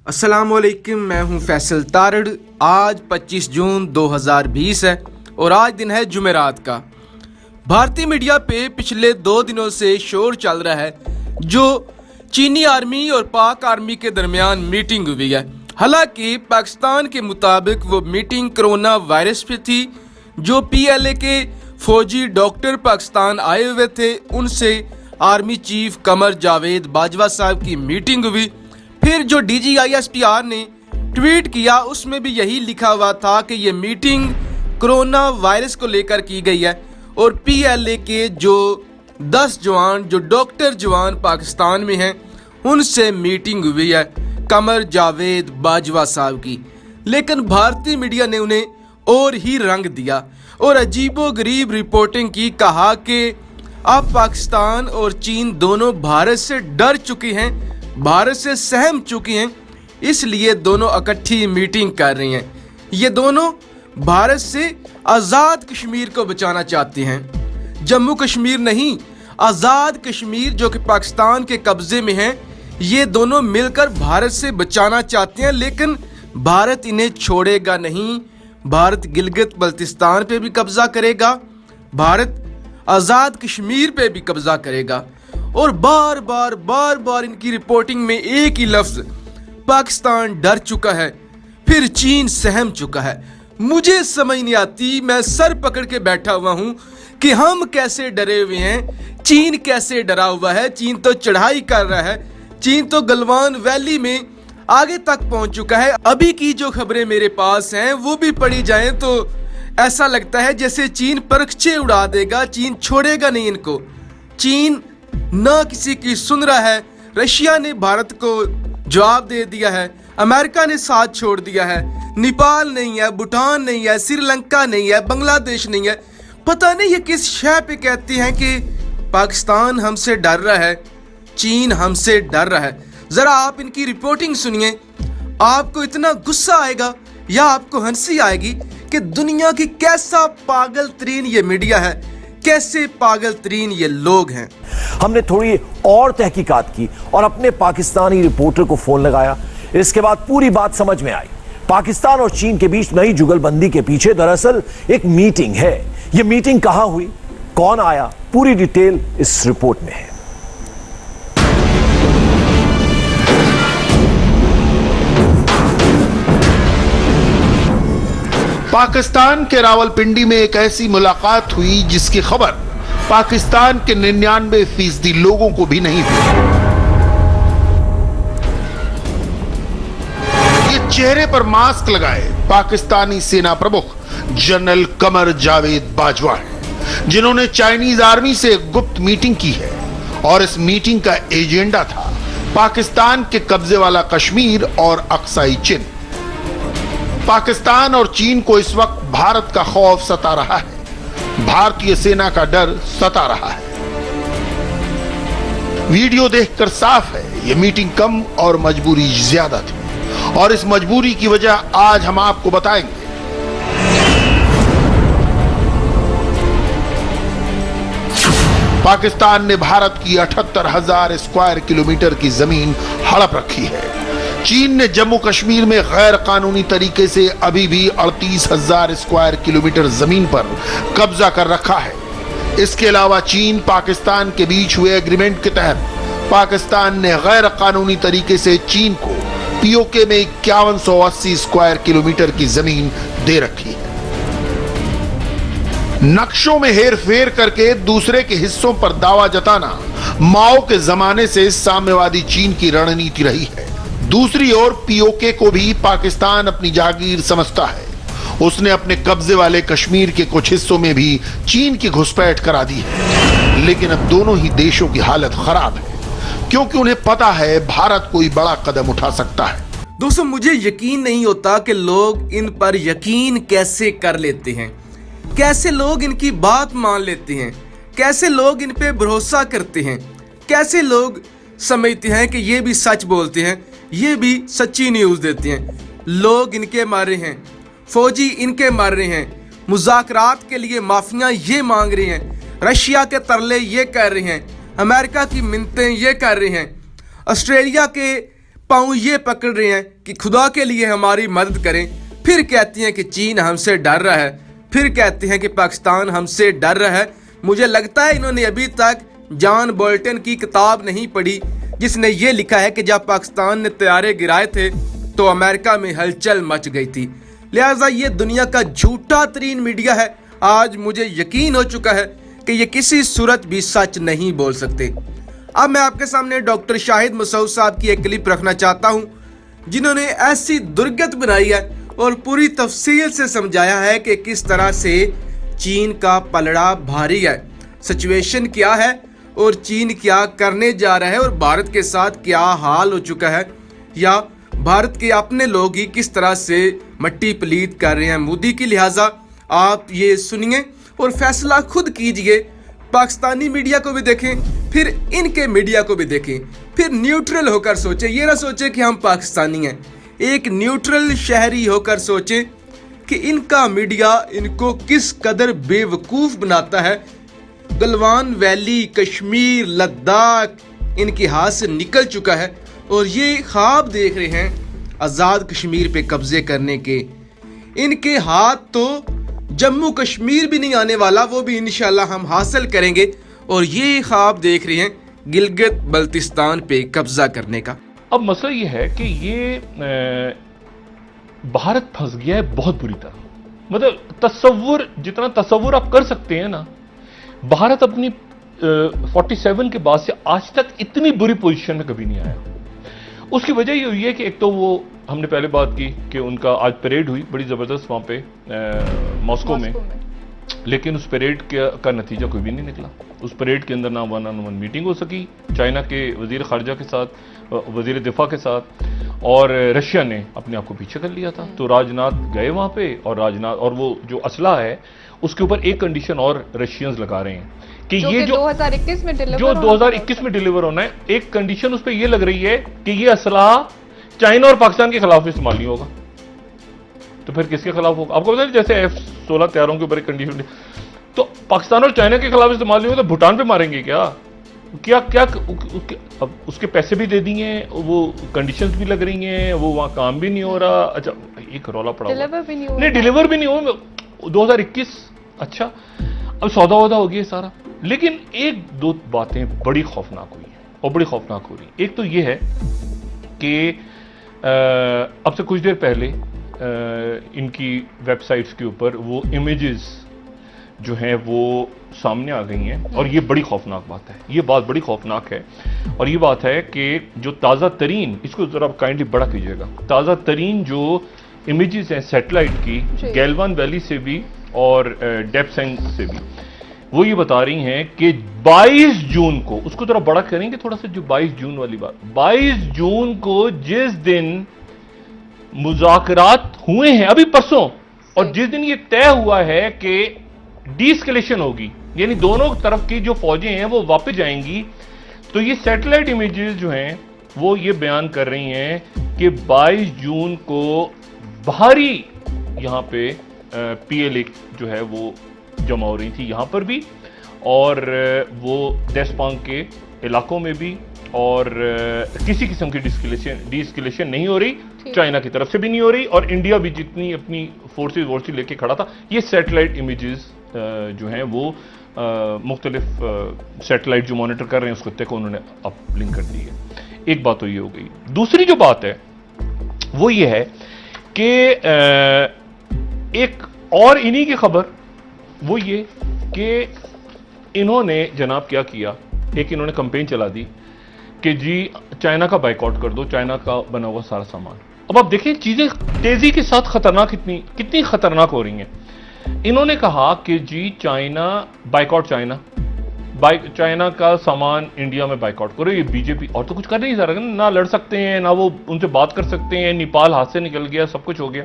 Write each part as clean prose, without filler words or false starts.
अस्सलामुअलैकुम, मैं हूं फैसल तारड़। आज 25 जून 2020 है और आज दिन है जुमेरात का। भारतीय मीडिया पे पिछले 2 दिनों से शोर चल रहा है जो चीनी आर्मी और पाक आर्मी के दरमियान मीटिंग हुई है। हालांकि पाकिस्तान के मुताबिक वो मीटिंग कोरोना वायरस पे थी। जो PLA के फौजी डॉक्टर पाकिस्तान आए हुए थे उनसे आर्मी चीफ कमर जावेद बाजवा साहब की मीटिंग हुई। फिर जो DGISPR ने ट्वीट किया उसमें भी यही लिखा हुआ था कि ये मीटिंग कोरोना वायरस को लेकर की गई है और PLA के जो 10 जवान जो डॉक्टर जवान पाकिस्तान में हैं उनसे मीटिंग हुई है कमर जावेद बाजवा साहब की। लेकिन भारतीय मीडिया ने उन्हें और ही रंग दिया और अजीबोगरीब रिपोर्टिंग की। कहा कि अब पाकिस्तान और चीन दोनों भारत से डर चुके हैं, भारत से सहम चुके हैं, इसलिए दोनों इकट्ठी मीटिंग कर रही हैं। ये दोनों भारत से आज़ाद कश्मीर को बचाना चाहते हैं। जम्मू कश्मीर नहीं, आज़ाद कश्मीर जो कि पाकिस्तान के कब्जे में है, ये दोनों मिलकर भारत से बचाना चाहते हैं। लेकिन भारत इन्हें छोड़ेगा नहीं। भारत गिलगित बल्तिस्तान पे भी कब्जा करेगा, भारत आज़ाद कश्मीर पे भी कब्जा करेगा। और बार बार इनकी रिपोर्टिंग में एक ही लफ्ज, पाकिस्तान डर चुका है, फिर चीन सहम चुका है। मुझे समझ नहीं आती, मैं सर पकड़ के बैठा हुआ हूं कि हम कैसे डरे हुए हैं, चीन कैसे डरा हुआ है। चीन तो चढ़ाई कर रहा है, चीन तो गलवान वैली में आगे तक पहुंच चुका है। अभी की जो खबरें मेरे पास हैं वो भी पढ़ी जाएं तो ऐसा लगता है जैसे चीन परखचे उड़ा देगा, चीन छोड़ेगा नहीं इनको। चीन ना किसी की सुन रहा है। रशिया ने भारत को जवाब दे दिया है, अमेरिका ने साथ छोड़ दिया है, नेपाल नहीं है, भूटान नहीं है, श्रीलंका नहीं है, बांग्लादेश नहीं है। पता नहीं ये किस शय पे कहते हैं कि पाकिस्तान हमसे डर रहा है, चीन हमसे डर रहा है। जरा आप इनकी रिपोर्टिंग सुनिए, आपको इतना गुस्सा आएगा या आपको हंसी आएगी कि दुनिया की कैसा पागल तरीन ये मीडिया है, कैसे पागल तरीन ये लोग हैं। हमने थोड़ी और तहकीकात की और अपने पाकिस्तानी रिपोर्टर को फोन लगाया। इसके बाद पूरी बात समझ में आई। पाकिस्तान और चीन के बीच नई जुगलबंदी के पीछे दरअसल एक मीटिंग है। यह मीटिंग कहां हुई, कौन आया, पूरी डिटेल इस रिपोर्ट में है। पाकिस्तान के रावलपिंडी में एक ऐसी मुलाकात हुई जिसकी खबर पाकिस्तान के 99% लोगों को भी नहीं हुई। ये चेहरे पर मास्क लगाए पाकिस्तानी सेना प्रमुख जनरल कमर जावेद बाजवा हैं, जिन्होंने चाइनीज आर्मी से एक गुप्त मीटिंग की है और इस मीटिंग का एजेंडा था पाकिस्तान के कब्जे वाला कश्मीर और अक्साई चिन। पाकिस्तान और चीन को इस वक्त भारत का खौफ सता रहा है, भारतीय सेना का डर सता रहा है। वीडियो देखकर साफ है यह मीटिंग कम और मजबूरी ज्यादा थी और इस मजबूरी की वजह आज हम आपको बताएंगे। पाकिस्तान ने भारत की 78,000 स्क्वायर किलोमीटर की जमीन हड़प रखी है। चीन ने जम्मू कश्मीर में गैर कानूनी तरीके से अभी भी 38,000 स्क्वायर किलोमीटर जमीन पर कब्जा कर रखा है। इसके अलावा चीन पाकिस्तान के बीच हुए एग्रीमेंट के तहत पाकिस्तान ने गैर कानूनी तरीके से चीन को POK में 5180 स्क्वायर किलोमीटर की जमीन दे रखी है। नक्शों में हेर फेर करके दूसरे के हिस्सों पर दावा जताना माओ के जमाने से साम्यवादी चीन की रणनीति रही है। दूसरी ओर POK को भी पाकिस्तान अपनी जागीर समझता है। उसने अपने कब्जे वाले कश्मीर के कुछ हिस्सों में भी चीन की घुसपैठ करा दी है। लेकिन अब दोनों ही देशों की हालत खराब है क्योंकि उन्हें पता है भारत कोई बड़ा कदम उठा सकता है। दोस्तों, मुझे यकीन नहीं होता कि लोग इन पर यकीन कैसे कर लेते हैं, कैसे लोग इनकी बात मान लेते हैं, कैसे लोग इन पे भरोसा करते हैं, कैसे लोग समझते हैं कि ये भी सच बोलते हैं, ये भी सच्ची न्यूज़ देते हैं। लोग इनके मारे हैं, फौजी इनके मार रहे हैं, मुज़ाकरात के लिए माफियाँ ये मांग रही हैं, रशिया के तरले ये कर रहे हैं, अमेरिका की मिन्नतें ये कर रहे हैं, ऑस्ट्रेलिया के पाँव ये पकड़ रहे हैं कि खुदा के लिए हमारी मदद करें, फिर कहती हैं कि चीन हमसे डर रहा है, फिर कहते हैं कि पाकिस्तान हमसे डर रहा है। मुझे लगता है इन्होंने अभी तक जॉन बोल्टन की किताब नहीं पढ़ी, जिसने ये लिखा है कि जब पाकिस्तान ने तैयारे गिराए थे तो अमेरिका में हलचल मच गई थी। लिहाजा ये दुनिया का झूठा तरीन मीडिया है। आज मुझे यकीन हो चुका है कि ये किसी सूरत भी सच नहीं बोल सकते। अब मैं आपके सामने डॉक्टर शाहिद मसूद साहब की एक क्लिप रखना चाहता हूँ, जिन्होंने ऐसी दुर्गत बनाई है और पूरी तफसील से समझाया है कि किस तरह से चीन का पलड़ा भारी है, सिचुएशन क्या है और चीन क्या करने जा रहा है और भारत के साथ क्या हाल हो चुका है, या भारत के अपने लोग ही किस तरह से मट्टी पलीत कर रहे हैं मोदी की। लिहाजा आप ये सुनिए और फैसला खुद कीजिए। पाकिस्तानी मीडिया को भी देखें, फिर इनके मीडिया को भी देखें, फिर न्यूट्रल होकर सोचें। ये ना सोचें कि हम पाकिस्तानी हैं, एक न्यूट्रल शहरी होकर सोचें कि इनका मीडिया इनको किस कदर बेवकूफ़ बनाता है। गलवान वैली, कश्मीर, लद्दाख इनके हाथ से निकल चुका है और ये ख्वाब देख रहे हैं आज़ाद कश्मीर पे कब्जे करने के। इनके हाथ तो जम्मू कश्मीर भी नहीं आने वाला, वो भी इंशाल्लाह हम हासिल करेंगे। और ये ख्वाब देख रहे हैं गिलगित बल्तिस्तान पे कब्जा करने का। अब मसला ये है कि ये भारत फंस गया है बहुत बुरी तरह। मतलब तसव्वुर, जितना तसव्वुर आप कर सकते हैं ना, भारत अपनी 47 के बाद से आज तक इतनी बुरी पोजीशन में कभी नहीं आया। उसकी वजह ये हुई है कि एक तो वो हमने पहले बात की कि उनका आज परेड हुई बड़ी ज़बरदस्त वहाँ पे मॉस्को में, लेकिन उस परेड का नतीजा कोई भी नहीं निकला। उस परेड के अंदर ना वन ऑन वन मीटिंग हो सकी चाइना के वजीर खारजा के साथ, वजीर दिफा के साथ, और रशिया ने अपने आप को पीछे कर लिया था। तो राजनाथ गए वहाँ पे और राजनाथ और वो जो असला है उसके ऊपर एक कंडीशन और रशियंस लगा रहे हैं कि ये जो 2021 में डिलीवर होना है, एक कंडीशन उस पर ये लग रही है कि ये असला चाइना और पाकिस्तान के खिलाफ इस्तेमाल नहीं होगा। तो फिर किसके खिलाफ होगा? आपको पता है जैसे F-16 तैयारों के ऊपर एक कंडीशन, तो पाकिस्तान और चाइना के खिलाफ इस्तेमाल नहीं होगा तो भूटान पे मारेंगे क्या? अब उसके पैसे भी दे दिए, वो कंडीशंस भी लग रही हैं, वो वहां काम भी नहीं हो रहा। अच्छा, एक रौला पड़ा हुआ, नहीं डिलीवर भी नहीं हो 2021। अच्छा, अब सौदा वौदा हो गया सारा। लेकिन एक दो बातें बड़ी खौफनाक हुई हैं और बड़ी खौफनाक हो रही। एक तो ये है कि अब से कुछ देर पहले इनकी वेबसाइट्स के ऊपर वो इमेजेस जो हैं वो सामने आ गई हैं और ये बड़ी खौफनाक बात है। ये बात बड़ी खौफनाक है और ये बात है कि जो ताज़ा तरीन, इसको ज़रा काइंडली बड़ा कीजिएगा, ताज़ा तरीन जो इमेजेस हैं सैटेलाइट की गैलवान वैली से भी और डेप्सेंग से भी, वो ये बता रही हैं कि 22 जून को, उसको थोड़ा बड़ा करेंगे थोड़ा सा, जो 22 जून वाली बात, 22 जून को जिस दिन मुज़ाकरात हुए हैं अभी परसों, और जिस दिन ये तय हुआ है कि डीएस्केलेशन होगी, यानी दोनों तरफ की जो फौजें हैं वो वापस जाएंगी, तो ये सैटेलाइट इमेजेस जो हैं वो ये बयान कर रही हैं कि 22 जून को भारी यहां पे PLA जो है वो जमा हो रही थी यहां पर भी, और वो देशपांग के इलाकों में भी, और किसी किस्म की डीएस्केलेशन नहीं हो रही, चाइना की तरफ से भी नहीं हो रही, और इंडिया भी जितनी अपनी फोर्सेस लेके खड़ा था। ये सैटेलाइट इमेजेस जो हैं वो मुख्तलिफ सैटेलाइट जो मॉनिटर कर रहे हैं उसको तक उन्होंने अपलिंक कर दी है। एक बात तो ये हो गई। दूसरी जो बात है वो ये है कि एक और इन्हीं की खबर वो ये कि इन्होंने जनाब क्या किया, एक इन्होंने कैंपेन चला दी कि जी चाइना का बाइकआउट कर दो, चाइना का बना हुआ सारा सामान। अब आप देखें चीजें तेजी के साथ खतरनाक कितनी खतरनाक हो रही हैं। इन्होंने कहा कि जी चाइना बाइकआउट, चाइना का सामान इंडिया में बाइकआउट करो। ये बीजेपी और तो कुछ कर नहीं सकते, ना लड़ सकते हैं, ना वो उनसे बात कर सकते हैं, नेपाल हाथ से निकल गया, सब कुछ हो गया।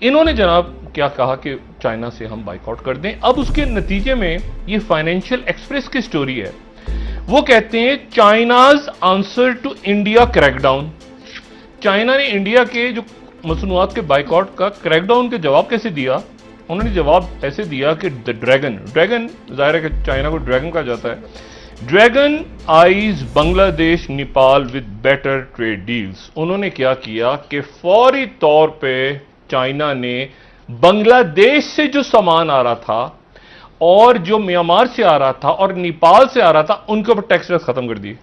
इन्होंने जनाब क्या कहा कि चाइना से हम बाइकआउट कर दें। अब उसके नतीजे में ये फाइनेंशियल एक्सप्रेस की स्टोरी है, वो कहते हैं China's answer to India crackdown. China ने इंडिया के जो मसनूआत के बाइकआउट का क्रैकडाउन के जवाब कैसे दिया? उन्होंने जवाब ऐसे दिया कि द ड्रैगन ज़ाहिर है कि चाइना को ड्रैगन कहा जाता है, dragon eyes Bangladesh Nepal with better trade deals. उन्होंने क्या किया कि फौरी तौर पे चाइना ने बांग्लादेश से जो सामान आ रहा था और जो म्यांमार से आ रहा था और नेपाल से आ रहा था, उनके ऊपर टैक्स खत्म कर दिए।